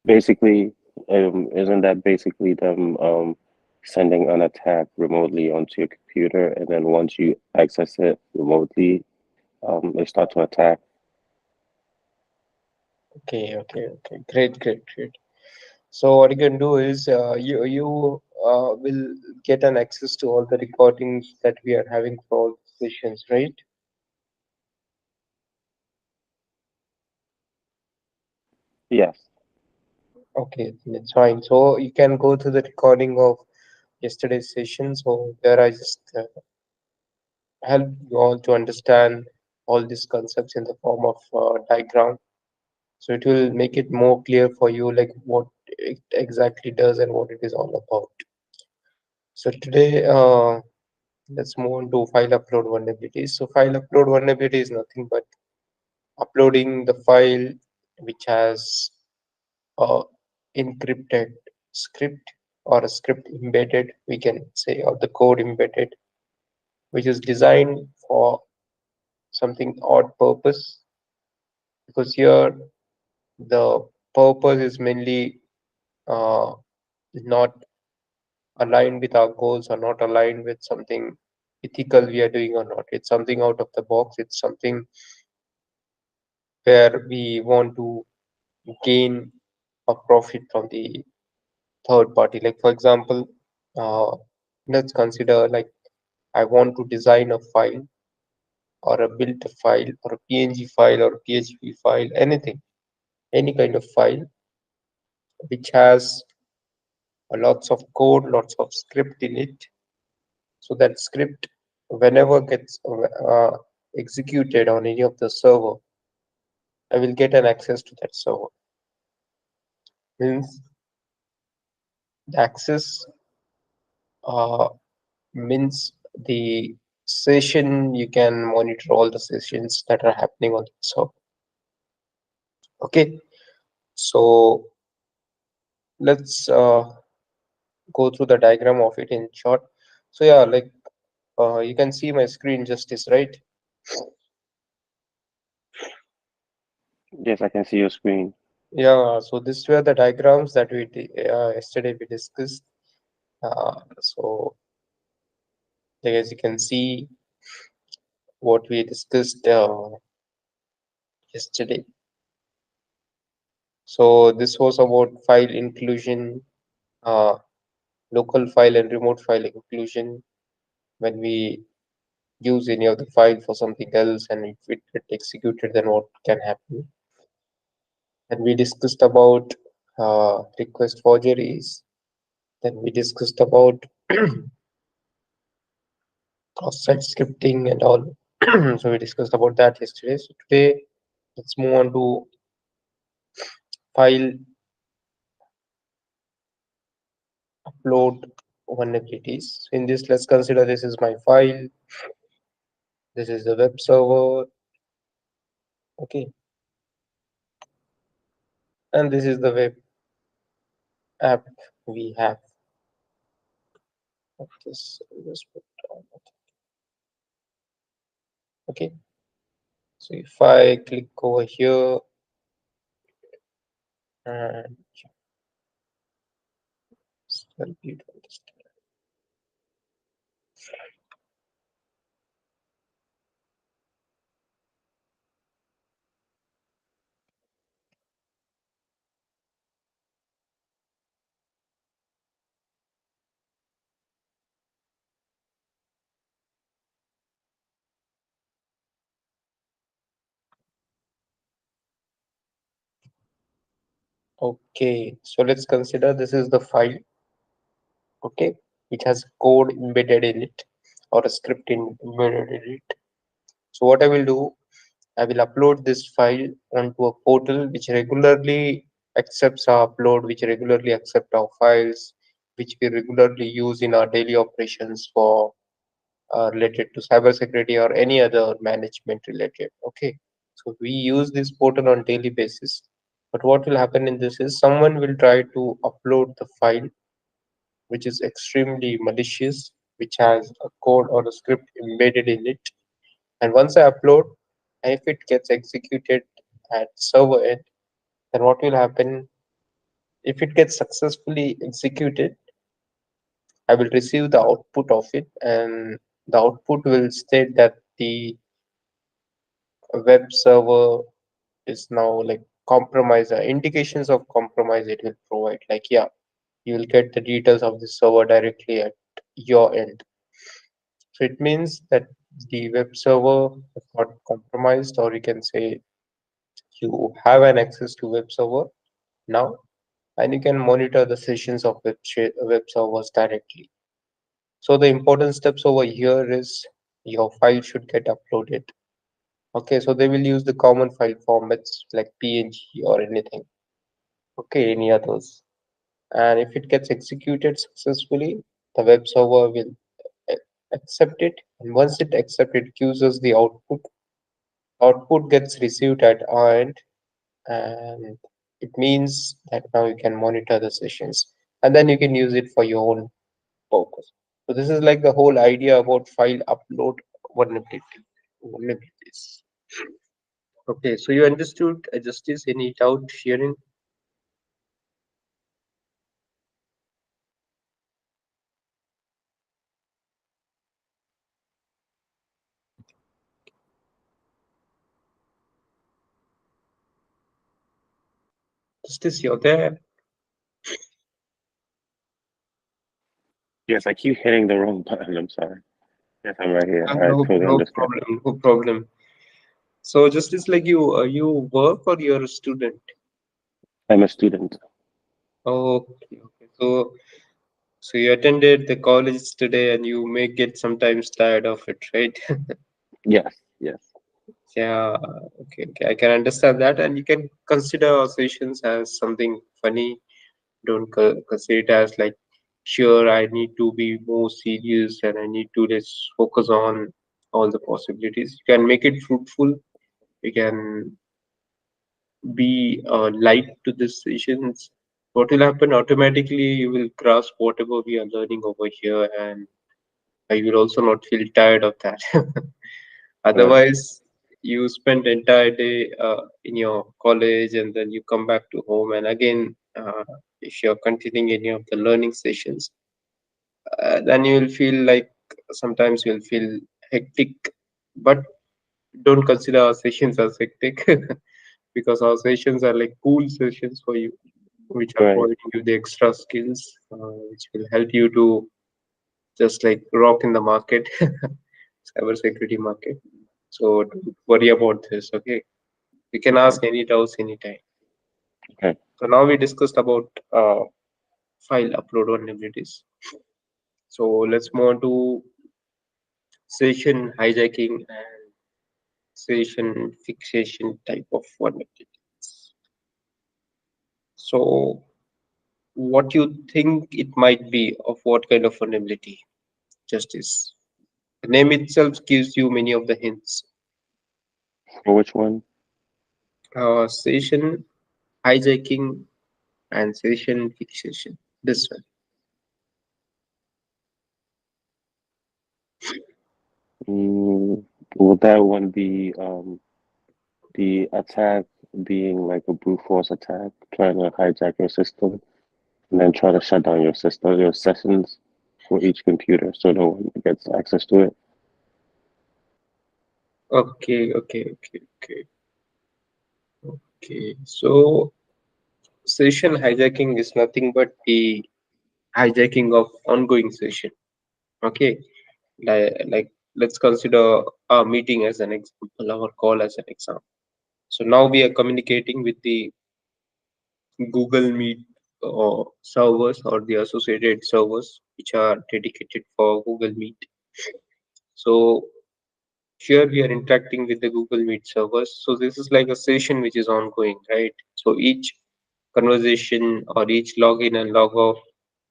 Basically, isn't that basically them sending an attack remotely onto your computer, and then once you access it remotely, they start to attack? Okay, okay, okay. Great, great, great. So what you can do is you will get an access to all the recordings that we are having for all the sessions, right? Yes. Okay, that's fine. So you can go to the recording of yesterday's session. So there I just help you all to understand all these concepts in the form of diagram. So it will make it more clear for you, like what it exactly does and what it is all about. So today, let's move on to file upload vulnerabilities. So file upload vulnerability is nothing but uploading the file which has a encrypted script or a script embedded, we can say, or the code embedded, which is designed for something odd purpose. Because here the purpose is mainly uh, not aligned with our goals or not aligned with something ethical we are doing or not. It's something out of the box. It's something where we want to gain a profit from the third party. Like for example, uh, let's consider like I want to design a file or a build a file or a PNG file or a PHP file, anything, any kind of file which has lots of code, lots of script in it. So that script, whenever gets executed on any of the server, I will get an access to that server. Means the access uh, means the session you can monitor all the sessions that are happening on the server. Okay, so let's go through the diagram of it in short. So yeah, like you can see my screen justice, right? Yes, I can see your screen. Yeah, so these were the diagrams that yesterday we discussed. So like, as you can see what we discussed yesterday. So this was about file inclusion, uh, local file and remote file inclusion when we use any of the file for something else and if it get executed then what can happen. And we discussed about request forgeries. Then we discussed about cross-site scripting and all. So we discussed about that yesterday. So today let's move on to file upload vulnerabilities. So in this, let's consider this is my file. This is the web server. Okay, and this is the web app we have. This just put on. Okay, so if I click over here and help you to understand. Okay, so let's consider this is the file. Okay, it has code embedded in it or a script embedded in it. So what I will do, I will upload this file onto a portal which regularly accepts our upload, which regularly accept our files, which we regularly use in our daily operations for related to cybersecurity or any other management related. Okay, so we use this portal on daily basis. But what will happen in this is someone will try to upload the file which is extremely malicious, which has a code or a script embedded in it. And once I upload, if it gets executed at server end, then what will happen? If it gets successfully executed, I will receive the output of it, and the output will state that the web server is now like compromised. Indications of compromise it will provide. Like, yeah, you will get the details of the server directly at your end. So it means that the web server has got compromised, or you can say you have an access to web server now, and you can monitor the sessions of web servers directly. So the important steps over here is your file should get uploaded. Okay, so they will use the common file formats like PNG or anything. Okay, any others. And if it gets executed successfully, the web server will accept it. And once it accepts, it gives us the output. Output gets received at our end, and it means that now you can monitor the sessions, and then you can use it for your own purpose. So this is like the whole idea about file upload vulnerabilities. Okay, so you understood, Justice? Any doubt, sharing? Justice, you're there. Yes, I keep hitting the wrong button. I'm sorry. Yes, I'm right here. I No, totally no understand. problem, no problem. So Justice, like you work or you're a student? I'm a student. Okay, okay. So you attended the college today, and you may get sometimes tired of it, right? Yes, yes. Yeah, okay, okay. I can understand that, and you can consider our sessions as something funny. Don't consider it as like, sure, I need to be more serious and I need to just focus on all the possibilities. You can make it fruitful. You can be light to the sessions. What will happen automatically? You will grasp whatever we are learning over here, and you will also not feel tired of that. Right. Otherwise, you spend the entire day in your college and then you come back to home. And again, if you're continuing any of the learning sessions, then you will feel like sometimes you'll feel hectic. But don't consider our sessions as hectic because our sessions are like cool sessions for you, which are Right. providing you the extra skills, which will help you to just like rock in the market, cybersecurity market. So don't worry about this, okay? You can Okay. ask any doubts anytime. Okay. So now we discussed about file upload vulnerabilities. So let's move on to session hijacking and session fixation type of vulnerabilities. So what you think it might be of what kind of vulnerability? Justice. The name itself gives you many of the hints. For which one? Session hijacking and session fixation. This one. Would that one be the attack being like a brute force attack, trying to hijack your system and then try to shut down your system, your sessions for each computer so no one gets access to it? Okay, okay, okay, okay, okay. So session hijacking is nothing but the hijacking of ongoing session. Okay, like let's consider our meeting as an example, our call as an example. So now we are communicating with the Google Meet servers or the associated servers which are dedicated for Google Meet. So here we are interacting with the Google Meet servers. So this is like a session which is ongoing, right? So each conversation or each login and log off,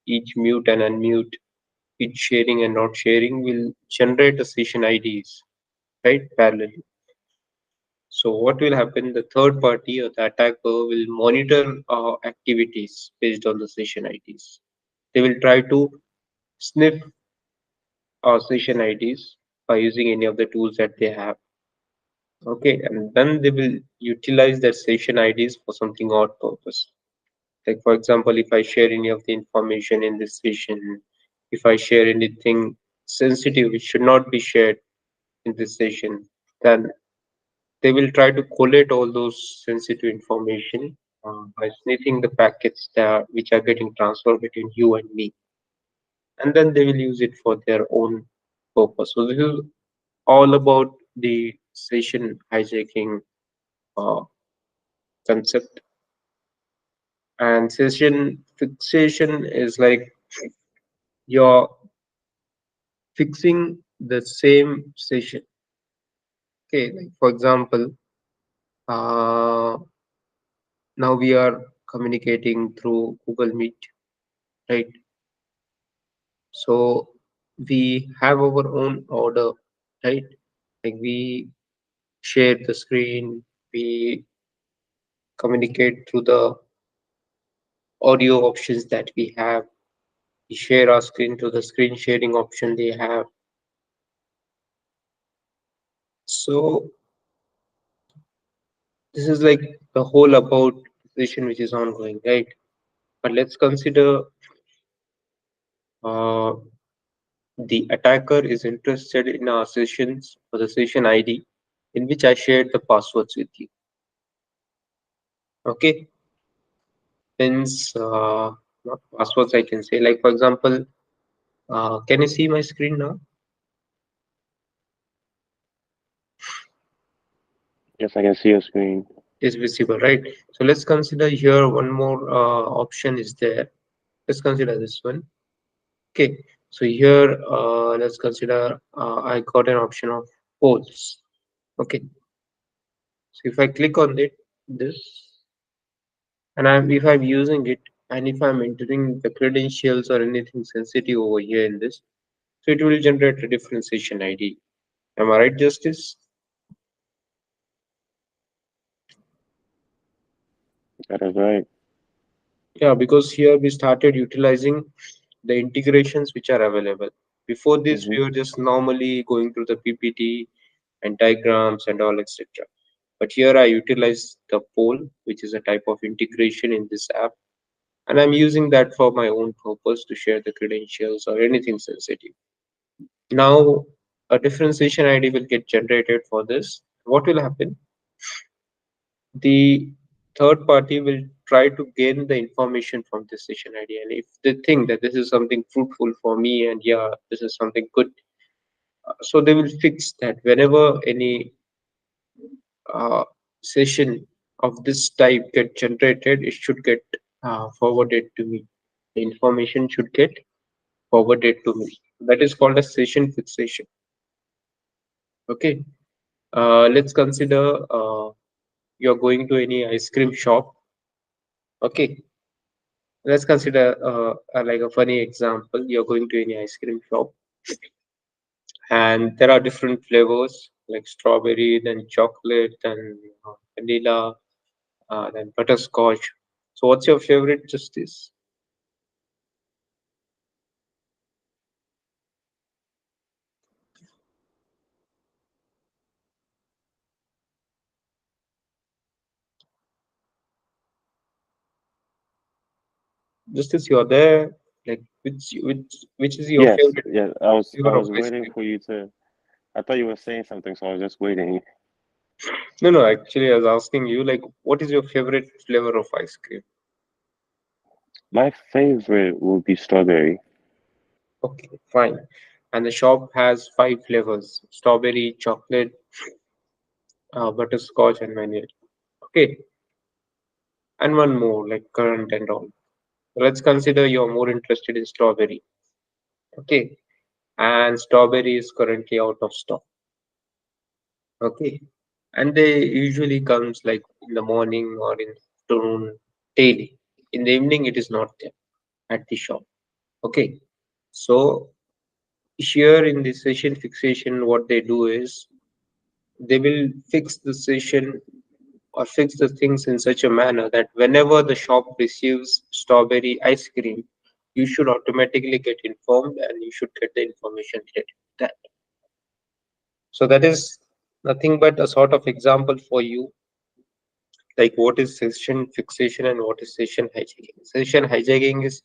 each mute and unmute, each sharing and not sharing will generate a session IDs, right? Parallelly. So what will happen? The third party or the attacker will monitor activities based on the session IDs. They will try to sniff our session IDs by using any of the tools that they have. Okay, and then they will utilize that session IDs for something odd purpose. Like for example, if I share any of the information in this session, if I share anything sensitive which should not be shared in this session, then they will try to collate all those sensitive information by sniffing the packets which are getting transferred between you and me, and then they will use it for their own purpose. So this is all about the session hijacking uh, concept. And session fixation is like you're fixing the same session. Okay, like for example, uh, now we are communicating through Google Meet, right? So we have our own order, right? Like we share the screen, we communicate through the audio options that we have, we share our screen to the screen sharing option they have. So this is like the whole about session which is ongoing, right? But let's consider uh, the attacker is interested in our sessions or the session ID in which I shared the passwords with you. Okay, since not passwords, I can say like for example, can you see my screen now? Yes, I can see your screen. Is visible, right? So let's consider here one more option is there. Let's consider this one. Okay, so here let's consider I got an option of polls. Okay, so if I click on it, this, and if I'm using it, and if I'm entering the credentials or anything sensitive over here in this, so it will generate a different session ID. Am I right, Justice? That is right. Yeah, because here we started utilizing the integrations which are available. Before this, Mm-hmm. we were just normally going through the PPT and diagrams and all, etc. But here I utilize the poll, which is a type of integration in this app, and I'm using that for my own purpose to share the credentials or anything sensitive. Now, a differentiation ID will get generated for this. What will happen? The third party will try to gain the information from this session ID, and if they think that this is something fruitful for me and yeah, this is something good, so they will fix that whenever any uh, session of this type get generated, it should get forwarded to me. The information should get forwarded to me. That is called a session fixation. Okay. Let's consider you're going to any ice cream shop. Okay. Let's consider like a funny example. You're going to any ice cream shop, and there are different flavors like strawberry, then chocolate, then vanilla, then butterscotch. So, what's your favorite, Justice? Justice, you're there. Like, which is your Yes, favorite yes. I flavor of was ice waiting cream? for you to. I thought you were saying something, so I was just waiting. No, no. Actually, I was asking you, like, what is your favorite flavor of ice cream? My favorite would be strawberry. Okay, fine. And the shop has five flavors: strawberry, chocolate, butterscotch, and vanilla. Okay, and one more like currant and all. Let's consider you're more interested in strawberry. Okay, and strawberry is currently out of stock. Okay, and they usually comes like in the morning or in the afternoon daily. In the evening, it is not there at the shop. Okay, so here in the session fixation, what they do is they will fix the session or fix the things in such a manner that whenever the shop receives strawberry ice cream, you should automatically get informed and you should get the information related to that. So that is nothing but a sort of example for you like what is session fixation and what is session hijacking. Session hijacking is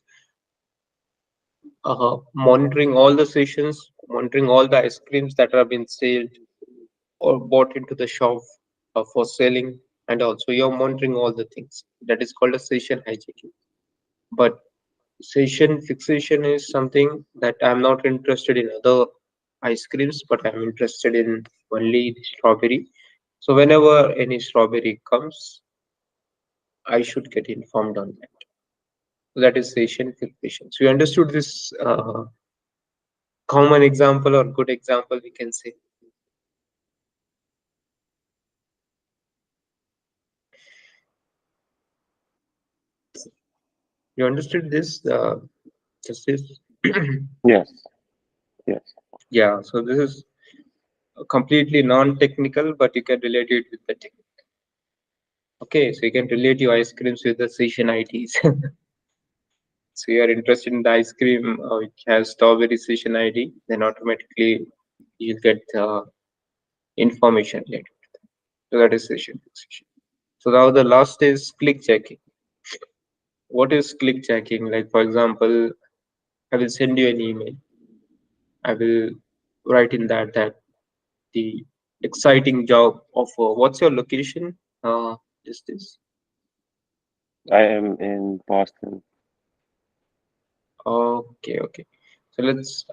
monitoring all the sessions, monitoring all the ice creams that have been sold or bought into the shop for selling, and also you're monitoring all the things. That is called a session hijacking. But session fixation is something that I'm not interested in other ice creams, but I'm interested in only the strawberry. So whenever any strawberry comes, I should get informed on that. So that is session fixation. So you understood this common example or good example, we can say. You understood this, Justice? Yes. Yes. Yeah, so this is completely non-technical, but you can relate it with the technical. Okay, so you can relate your ice creams with the session IDs. So you are interested in the ice cream which has strawberry session ID, then automatically you'll get information later. So that is session fixation. So now the last is click checking. What is click checking? Like for example, I will send you an email. I will write in that the exciting job offer. What's your location? Just this. I am in Boston. Okay, okay. So let's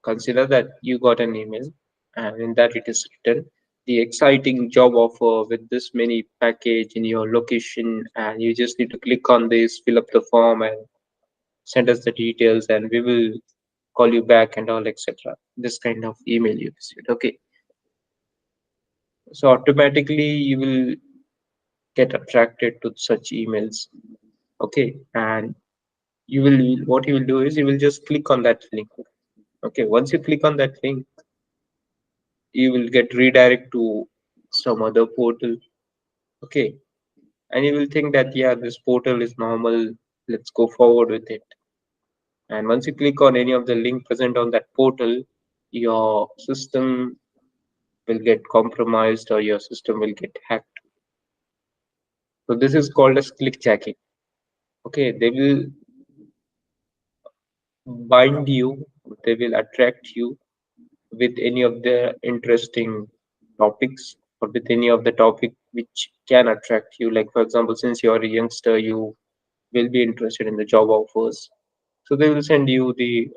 consider that you got an email, and in that it is written the exciting job offer with this many package in your location, and you just need to click on this, fill up the form, and send us the details, and we will call you back and all, etc. This kind of email you received. Okay, so automatically you will get attracted to such emails. Okay, and you will what you will do is you will just click on that link. Okay, once you click on that link, you will get redirect to some other portal. Okay, and you will think that yeah, this portal is normal, let's go forward with it. And once you click on any of the link present on that portal, your system will get compromised or your system will get hacked. So this is called as click jacking. Okay, they will bind you, they will attract you with any of the interesting topics or with any of the topic which can attract you. Like for example, since you're a youngster, you will be interested in the job offers. So they will send you the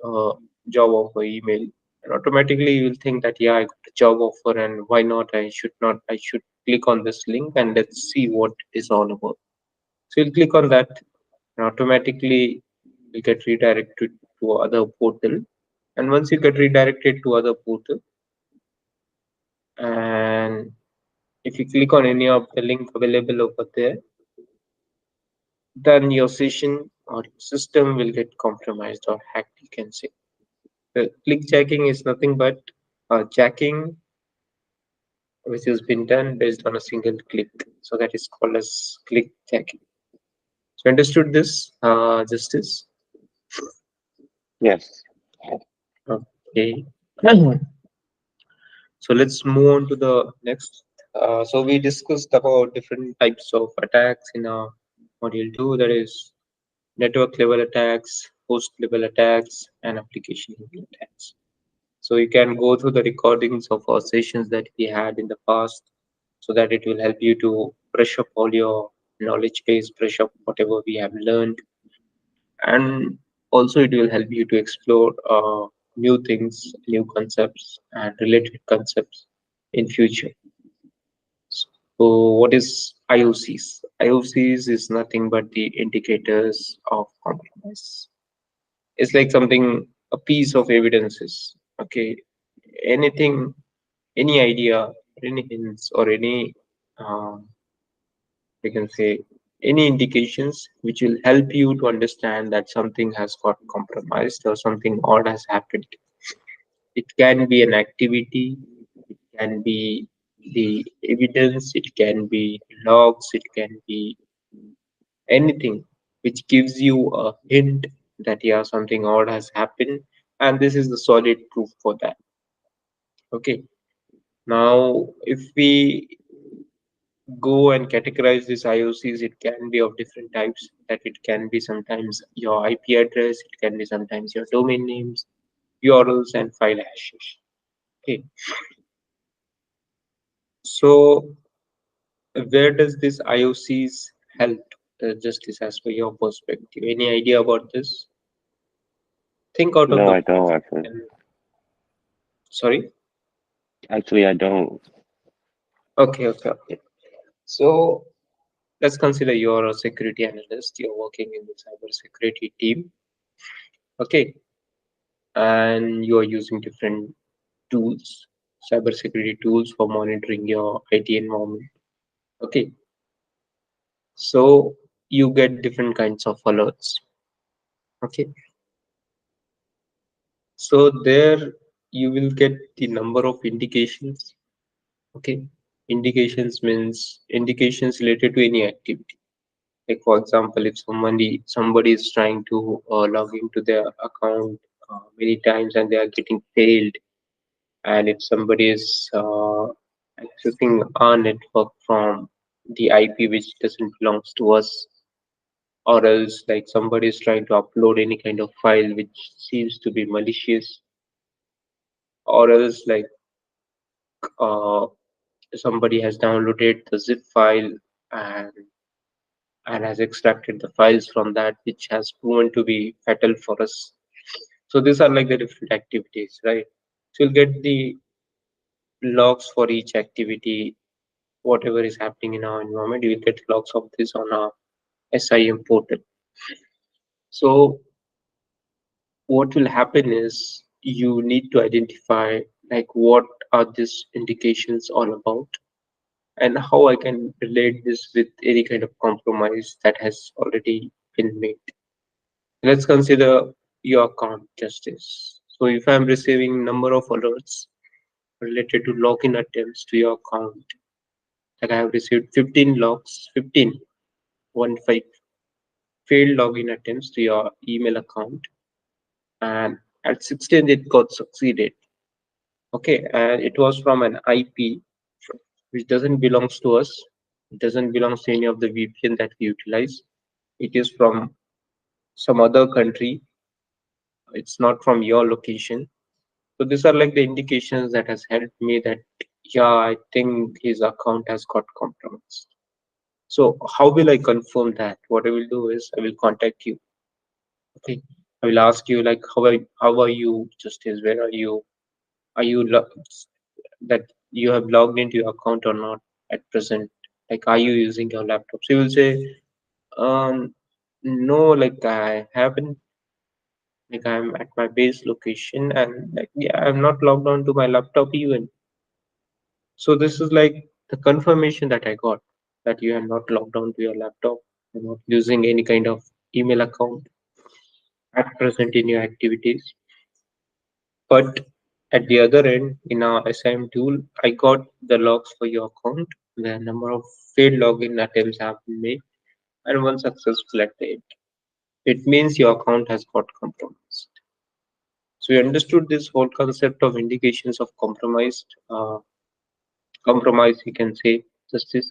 job offer email, and automatically you will think that yeah, I got a job offer, and why not? I should not. I should click on this link and let's see what it's all about. So you'll click on that, and automatically you get redirected to other portal. And once you get redirected to other portal, and if you click on any of the link available over there, then your session or system will get compromised or hacked, you can say. Click jacking is nothing but jacking which has been done based on a single click. So that is called as click jacking. So understood this, Justice? Yes. Okay. So let's move on to the next. So we discussed about different types of attacks in our module 2, that is network level attacks, host level attacks, and application level attacks. So you can go through the recordings of our sessions that we had in the past so that it will help you to brush up all your knowledge base, brush up whatever we have learned, and also it will help you to explore new things, new concepts, and related concepts in future. So what is IOCs? IOCs is nothing but the indicators of compromise. It's like something, a piece of evidences. Okay, anything, any idea, any hints, or any, we can say, any indications which will help you to understand that something has got compromised or something odd has happened. It can be an activity, it can be the evidence, it can be logs, it can be anything which gives you a hint that yeah, something odd has happened, and this is the solid proof for that. Okay, now if we go and categorize these IOCs, it can be of different types. That it can be sometimes your IP address, it can be sometimes your domain names, URLs, and file hashes. Okay, so where does this IOCs help justice as per your perspective? Any idea about this? Think out of No, the I box. don't actually. And, sorry. Actually, I don't. Okay. So let's consider you're a security analyst. You're working in the cybersecurity team. Okay, and you are using different tools, cybersecurity tools for monitoring your IT environment. Okay, so you get different kinds of alerts. Okay, so there you will get the number of indications. Okay, indications means indications related to any activity. Like for example, if somebody is trying to log into their account many times and they are getting failed, and if somebody is accessing our network from the IP which doesn't belongs to us, or else like somebody is trying to upload any kind of file which seems to be malicious, or else like uh, somebody has downloaded the zip file and has extracted the files from that, which has proven to be fatal for us. So these are like the different activities, right? So you'll get the logs for each activity, whatever is happening in our environment. You will get logs of this on our SIM portal. So what will happen is you need to identify like what are these indications all about and how I can relate this with any kind of compromise that has already been made. Let's consider your account justice. So if I'm receiving number of alerts related to login attempts to your account, like I have received 15 logs, 15, 1 5 failed login attempts to your email account, and at 16 it got succeeded. Okay, and it was from an IP which doesn't belongs to us. It doesn't belong to any of the VPN that we utilize. It is from some other country. It's not from your location. So these are like the indications that has helped me that yeah, I think his account has got compromised. So how will I confirm that? What I will do is I will contact you. Okay. I will ask you like how are you, Justice? Where are you? Are you that you have logged into your account or not at present? Like are you using your laptop? So you will say, no, like I haven't, like I'm at my base location and like yeah, I'm not logged on to my laptop even. So this is like the confirmation that I got that you are not logged on to your laptop, you're not using any kind of email account at present in your activities. But at the other end, in our SIM tool, I got the logs for your account. The number of failed login attempts have been made and one successful attempt. It means your account has got compromised. So we understood this whole concept of indications of compromise. You can say justice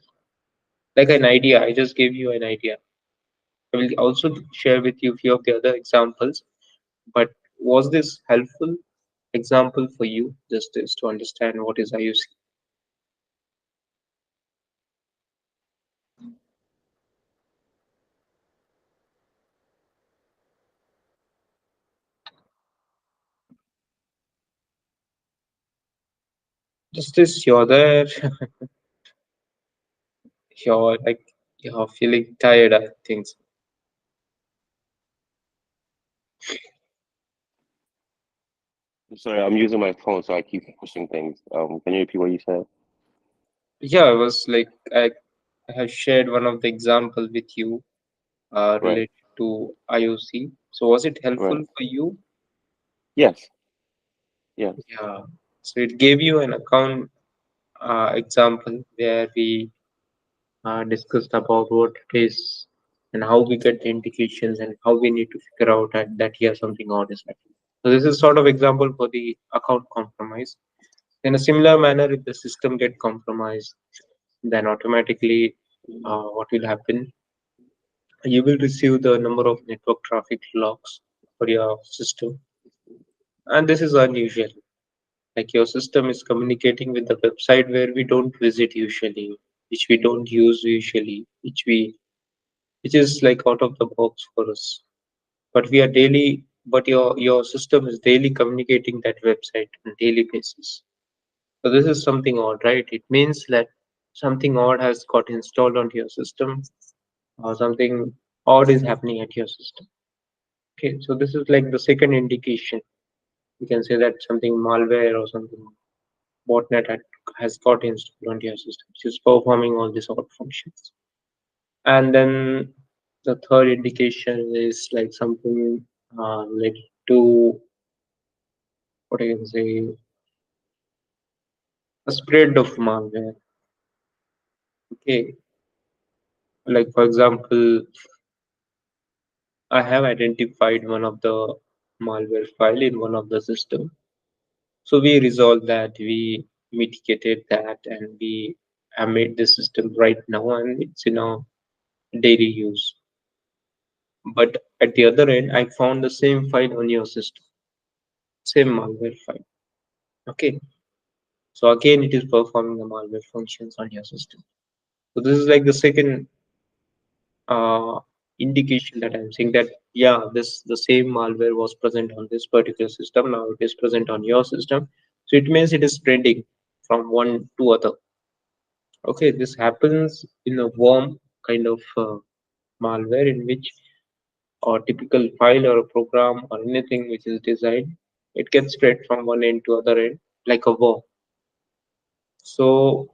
like an idea. I just gave you an idea. I will also share with you a few of the other examples. But was this helpful example for you, justice, to understand what is IOC? Justice, you're there. You're like you're feeling tired, I think. I'm sorry, I'm using my phone, so I keep pushing things. Can you repeat what you said? Yeah, I was like I have shared one of the example with you Right, related to IOC. So was it helpful right. for you? Yes, yes. Yeah. So it gave you an account example where we discussed about what it is and how we get the indications and how we need to figure out that here something odd is happening. So this is sort of example for the account compromise. In a similar manner, if the system get compromised, then automatically what will happen? You will receive the number of network traffic logs for your system, and this is unusual. Like your system is communicating with the website where we don't visit usually, which we don't use usually, which is like out of the box for us. But we are daily, but your system is daily communicating that website on daily basis. So this is something odd, right? It means that something odd has got installed onto your system, or something odd is happening at your system. Okay, so this is like the second indication. You can say that something malware or something botnet has got installed onto your system, which is performing all these odd functions. And then the third indication is like something like to what I can say, a spread of malware. Okay, like for example, I have identified one of the malware file in one of the system. So we resolved that, we mitigated that, and we have made the system right now, and it's in our daily use. But at the other end, I found the same file on your system, same malware file. Okay, so again, it is performing the malware functions on your system. So this is like the second uh, indication that I'm saying that yeah, this the same malware was present on this particular system. Now it is present on your system. So it means it is spreading from one to other. Okay, this happens in a worm kind of malware in which a typical file or a program or anything which is designed, it gets spread from one end to other end like a worm. So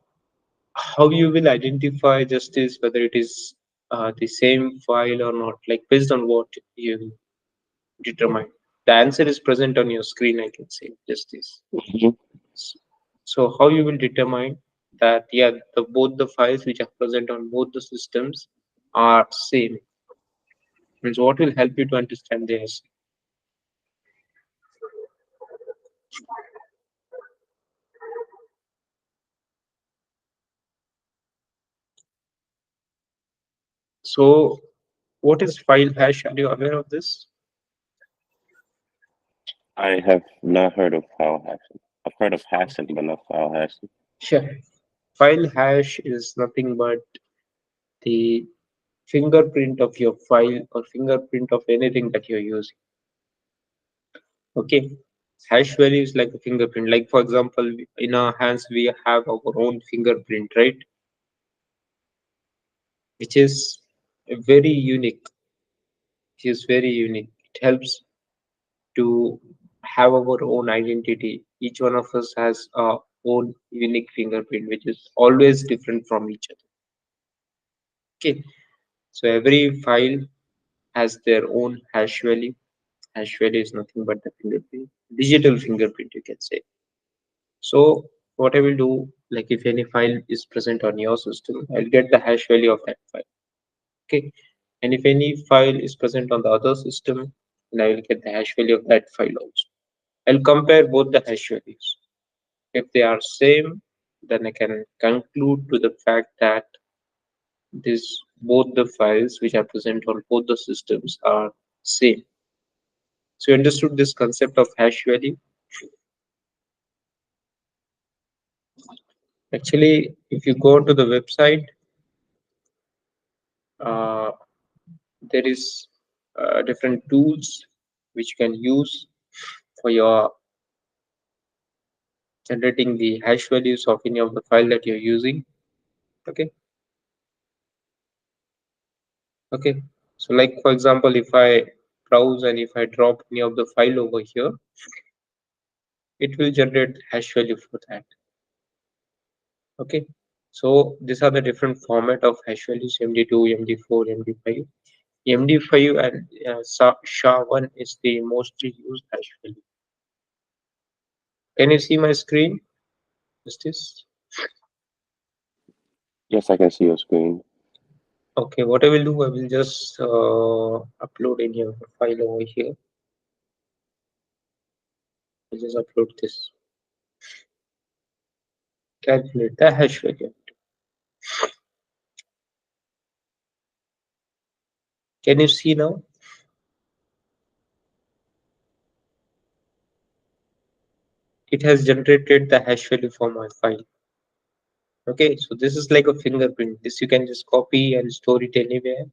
how you will identify just this whether it is the same file or not, like based on what you determine. The answer is present on your screen, I can say just this. Mhm. So how you will determine that yeah, both the files which are present on both the systems are same, means what will help you to understand this. So what is file hash? Are you aware of this? I have not heard of file hashing. I've heard of hashing, but not file hashing. Sure. File hash is nothing but the fingerprint of your file or fingerprint of anything that you're using. Okay. Hash value is like a fingerprint. Like for example, in our hands we have our own fingerprint, right? Which is very unique. Which is very unique. It helps to have our own identity. Each one of us has our own unique fingerprint, which is always different from each other. Okay. So every file has their own hash value. Hash value is nothing but the fingerprint, digital fingerprint, you can say. So what I will do, like if any file is present on your system, I'll get the hash value of that file. Okay. And if any file is present on the other system, then I will get the hash value of that file also. I'll compare both the hash values. If they are same, then I can conclude to the fact that this both the files which are present on both the systems are same. So you understood this concept of hash value. Actually, if you go to the website, uh, there is different tools which you can use for your generating the hash values of any of the file that you're using. Okay. Okay. So like for example, if I browse and if I drop any of the file over here, it will generate hash value for that. Okay. So these are the different format of hash values: MD2, MD4, MD5. MD5 and SHA-1 is the mostly used hash value. Can you see my screen? Is this? Yes, I can see your screen. Okay, what I will do, I will just upload in your file over here. I just upload this. Calculate the hash value. Can you see now? It has generated the hash value for my file. Okay, so this is like a fingerprint. This you can just copy and store it anywhere.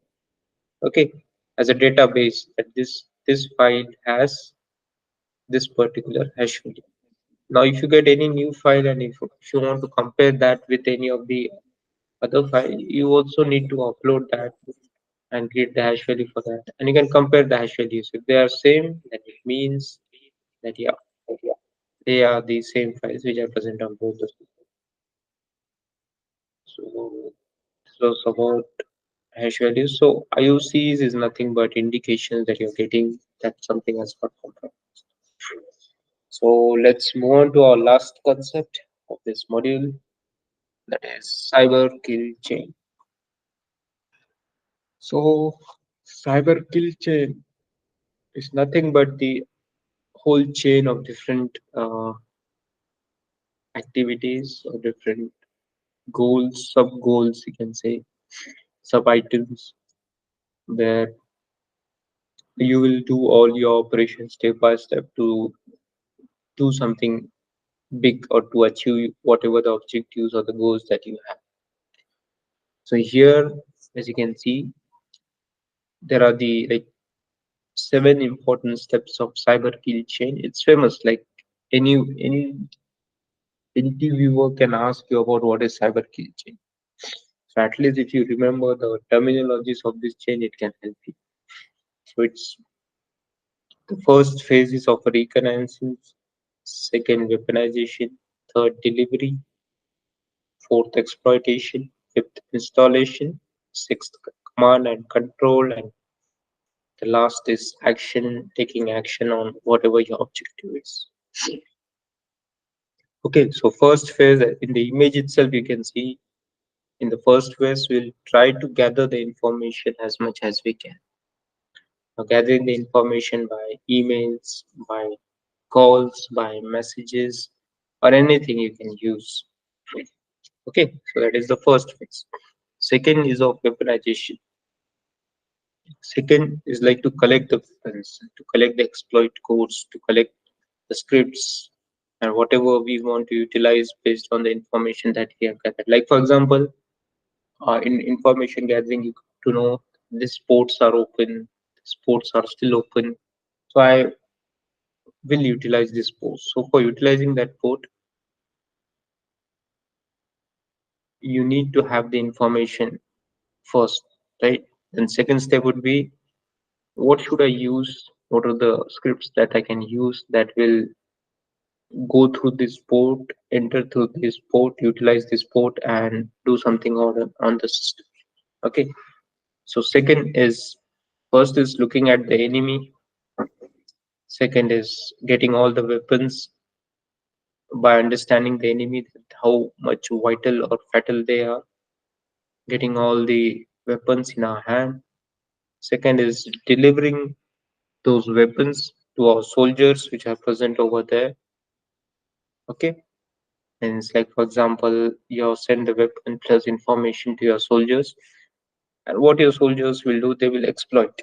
Okay, as a database that this file has this particular hash value. Now, if you get any new file and if you want to compare that with any of the other file, you also need to upload that and create the hash value for that. And you can compare the hash values. If they are same, then it means that yeah, they are the same files which are present on both the systems. So this was about hash values. So IOCs is nothing but indications that you're getting that something has got compromised. So let's move on to our last concept of this module, that is cyber kill chain. So cyber kill chain is nothing but the whole chain of different activities or different goals, sub goals, you can say, sub items, where you will do all your operations step by step to do something big or to achieve whatever the objectives or the goals that you have. So here, as you can see, there are the like 7 important steps of cyber kill chain. It's famous, like any interviewer can ask you about what is cyber kill chain. So at least if you remember the terminologies of this chain, it can help you. So it's the first phase is of reconnaissance, second weaponization, third delivery, fourth exploitation, fifth installation, sixth command and control, and the last is action, taking action on whatever your objective is. Okay, so first phase in the image itself, you can see in the first phase, we'll try to gather the information as much as we can. Now, gathering the information by emails, by calls, by messages, or anything you can use. Okay, so that is the first phase. Second is of weaponization. Second is like to collect the weapons, to collect the exploit codes, to collect the scripts, and whatever we want to utilize based on the information that we have gathered. Like for example, in information gathering, you got to know these ports are open, these ports are still open. So I will utilize this port. So for utilizing that port, you need to have the information first, right? Then second step would be what should I use? What are the scripts that I can use that will go through this port, enter through this port, utilize this port, and do something on the system. Okay. So second is first is looking at the enemy. Second is getting all the weapons by understanding the enemy, how much vital or fatal they are. Getting all the weapons in our hand. Second is delivering those weapons to our soldiers which are present over there. Okay. And it's like, for example, you send the weapon plus information to your soldiers, and what your soldiers will do, they will exploit.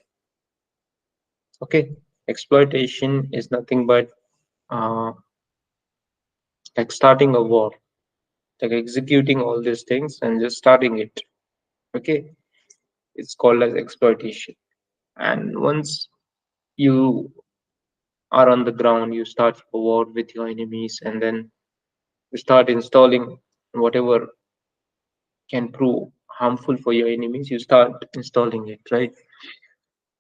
Okay, exploitation is nothing but uh, like starting a war, like executing all these things and just starting it. Okay, it's called as exploitation. And once you are on the ground, you start your war with your enemies, and then you start installing whatever can prove harmful for your enemies. You start installing it, right?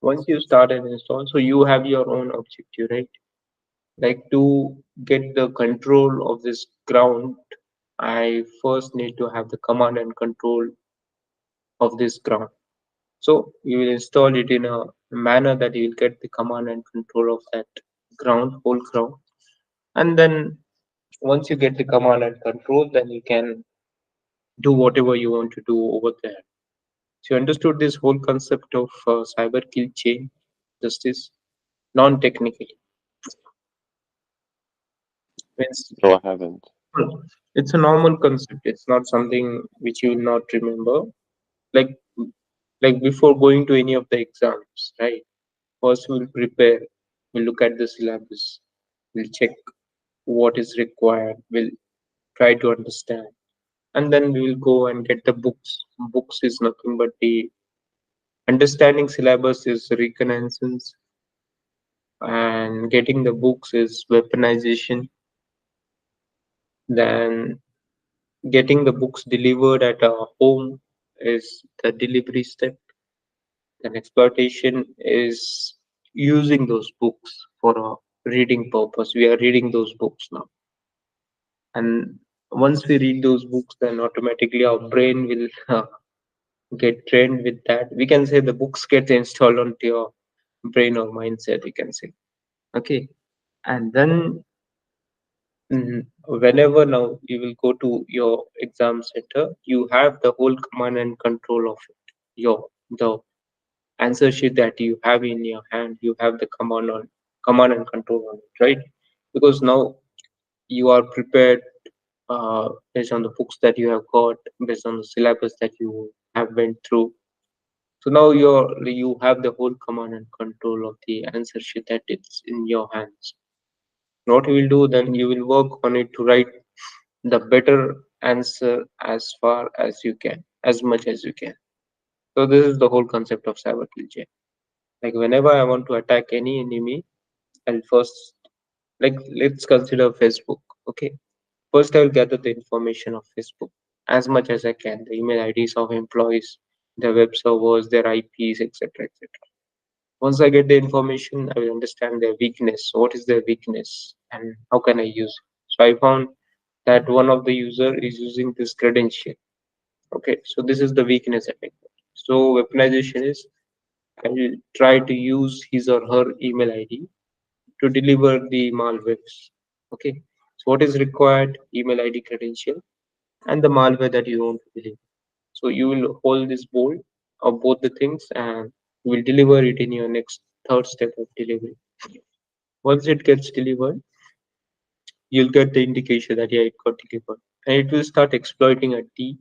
Once you start and install, so you have your own objective, right? Like to get the control of this ground, I first need to have the command and control of this ground. So you will install it in a manner that you will get the command and control of that ground, whole ground. And then once you get the command and control, then you can do whatever you want to do over there. So you understood this whole concept of cyber kill chain justice non-technically. Means No, I haven't. it's a normal concept. It's not something which you will not remember. Like like before going to any of the exams, right? First, we'll prepare, we'll look at the syllabus, we'll check what is required, we'll try to understand, and then we will go and get the books. Books is nothing but the understanding syllabus is reconnaissance, and getting the books is weaponization. Then getting the books delivered at our home is the delivery step. Then exploitation is using those books for a reading purpose. We are reading those books now, and once we read those books, then automatically our brain will get trained with that. We can say the books get installed onto your brain or mindset, we can say. Okay. And then whenever now you will go to your exam center, you have the whole command and control of it. The answer sheet that you have in your hand, you have the command and control on it, right? Because now you are prepared based on the books that you have got, based on the syllabus that you have went through. So now you have the whole command and control of the answer sheet that it's in your hands. What you will do then, you will work on it to write the better answer as far as you can, as much as you can. So this is the whole concept of cyber kill. Like whenever I want to attack any enemy, I'll first, like, let's consider Facebook. Okay, first I'll gather the information of Facebook as much as I can, the email IDs of employees, their web servers, their IPs, etc., etc. Once I get the information, I will understand their weakness. What is their weakness and how can I use it? So I found that one of the user is using this credential. Okay, so this is the weakness attack. So weaponization is, I will try to use his or her email ID to deliver the malwares. Okay, so what is required? Email ID credential and the malware that you want to deliver. So you will hold this bold of both the things and you will deliver it in your next third step of delivery. Once it gets delivered, you'll get the indication that yeah, it got delivered, and it will start exploiting at the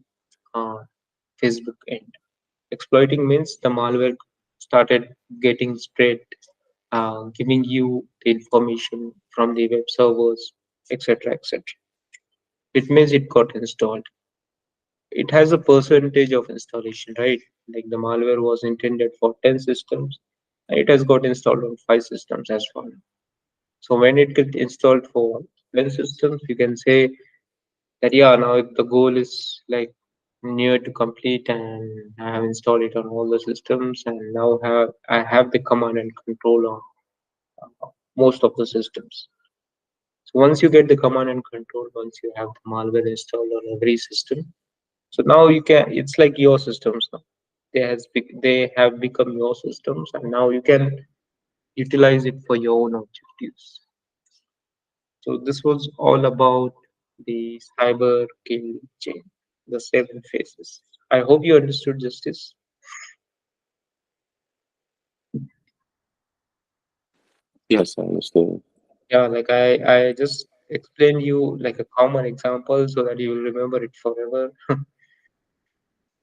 uh, Facebook end. Exploiting means the malware started getting spread, giving you the information from the web servers, etc., etc. It means it got installed. It has a percentage of installation, right? Like the malware was intended for 10 systems, and it has got installed on 5 systems as well. So when it gets installed for 10 systems, you can say that yeah, now the goal is like near to complete, and I have installed it on all the systems, and now I have the command and control on most of the systems. So once you get the command and control, once you have the malware installed on every system, so now you can, it's like your systems now. They have become your systems, and now you can utilize it for your own objectives. So this was all about the cyber kill chain, the 7 phases. I hope you understood justice. Yes, I understand. Yeah, like I just explained you like a common example so that you will remember it forever.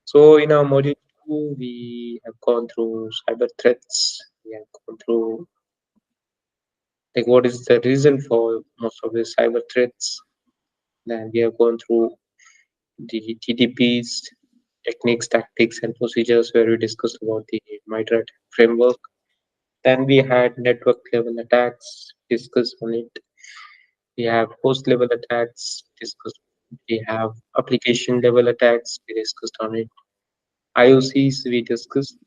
So in our module 2, we have gone through cyber threats. We have gone through like what is the reason for most of the cyber threats. Then we have gone through the TTPs, techniques, tactics, and procedures, where we discussed about the MITRE framework. Then we had network level attacks, discussed on it. We have host level attacks, discussed. We have application level attacks, we discussed on it. IOCs, we discussed,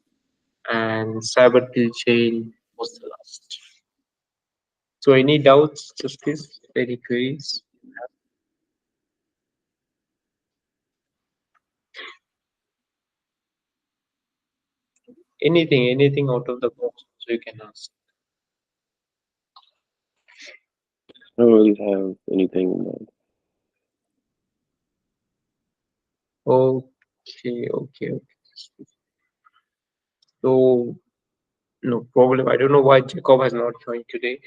and cyber kill chain was the last. So, any doubts, Justice? Any queries? Anything out of the box, so you can ask. I don't really have anything in mind. Okay. So, no problem. I don't know why Jacob has not joined today.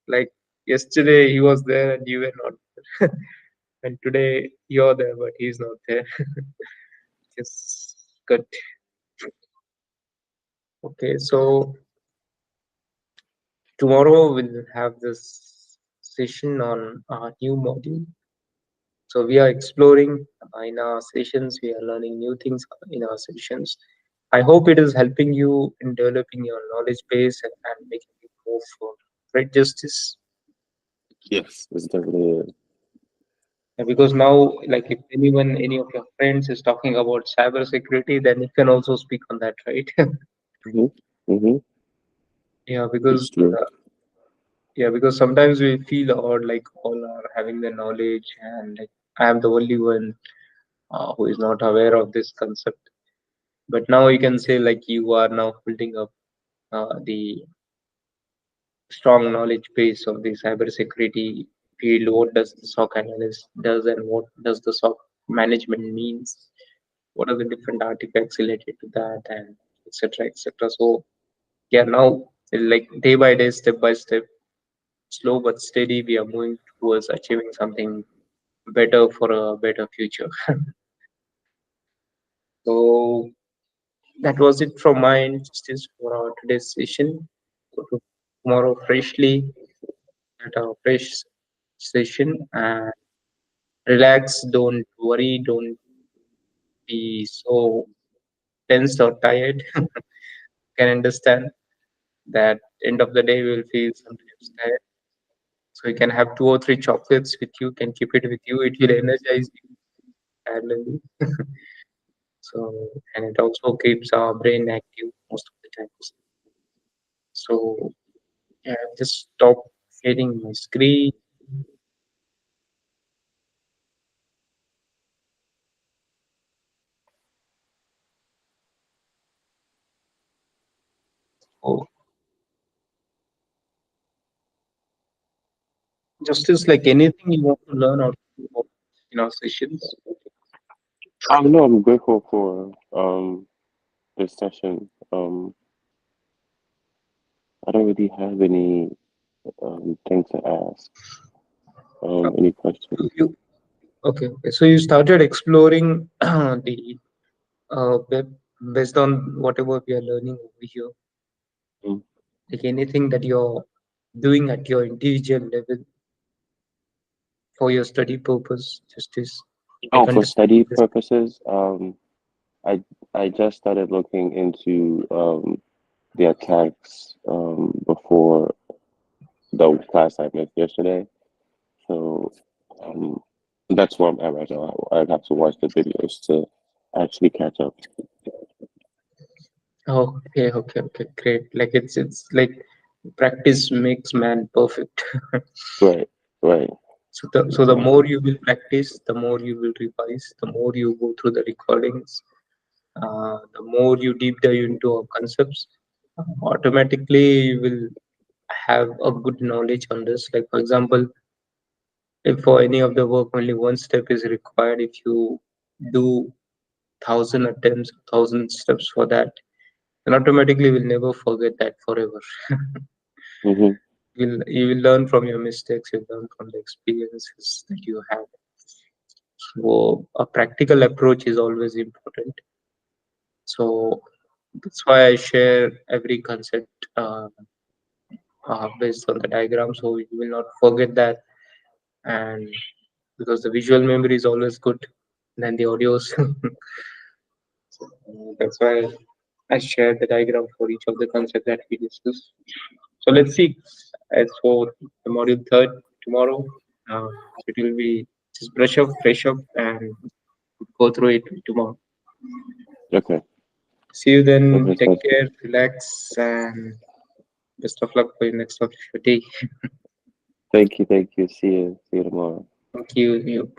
Like yesterday, he was there and you were not there. And today, you're there, but he's not there. Just good. Okay, so tomorrow we'll have this session on our new module. So we are exploring in our sessions, we are learning new things in our sessions. I hope it is helping you in developing your knowledge base and making you move for right justice. Yes, it's definitely. And because now, like if anyone, any of your friends is talking about cyber security, then you can also speak on that, right? Mm-hmm. Mm-hmm. Yeah, It's because true. sometimes we feel odd, like all are having the knowledge, and like I am the only one who is not aware of this concept. But now you can say like you are now building up the strong knowledge base of the cybersecurity field. What does the SOC analyst does, and what does the SOC management means? What are the different artifacts related to that, and etc. etc. So yeah, now like day by day, step by step, slow but steady, we are moving towards achieving something better for a better future. So that was it from my end, Justice, for our today's session. So tomorrow freshly at our fresh session, and relax, don't worry, don't be so tensed or tired. Can understand that end of the day we will feel sometimes tired. So you can have two or three chocolates with you, can keep it with you, it will energize you parallelly. So and it also keeps our brain active most of the times. So yeah, just stop sharing my screen. Oh, Justice, like anything you want to learn or in our sessions. No, I'm grateful for this session. I don't really have any thing to ask. Any questions? You okay? Okay. So you started exploring the web based on whatever we are learning over here. Mm. Like anything that you're doing at your individual level for your study purpose, justice. Oh, Like for understand study this. purposes, I I just started looking into the attacks before the class I missed yesterday. So um, that's where I'm at right now. I'd have to watch the videos to actually catch up. Oh, okay, okay, okay, great. Like it's like practice makes man perfect. Right, right. So the more you will practice, the more you will revise, the more you go through the recordings, the more you deep dive into our concepts, automatically you will have a good knowledge on this. Like for example, if for any of the work only one step is required, if you do 1,000 attempts, 1,000 steps for that, then automatically will never forget that forever. Mm-hmm. You will learn from your mistakes, you learn from the experiences that you have. So a practical approach is always important. So that's why I share every concept based on the diagram, so you will not forget that. And because the visual memory is always good than the audios. So that's why I shared the diagram for each of the concepts that we discussed. So let's see. As for the module third tomorrow, uh, it will be just brush up, fresh up, and go through it tomorrow. Okay. See you then. Okay. Take So care, relax, and best of luck for your next of your day. thank you. Thank you. See you. See you tomorrow. Thank you.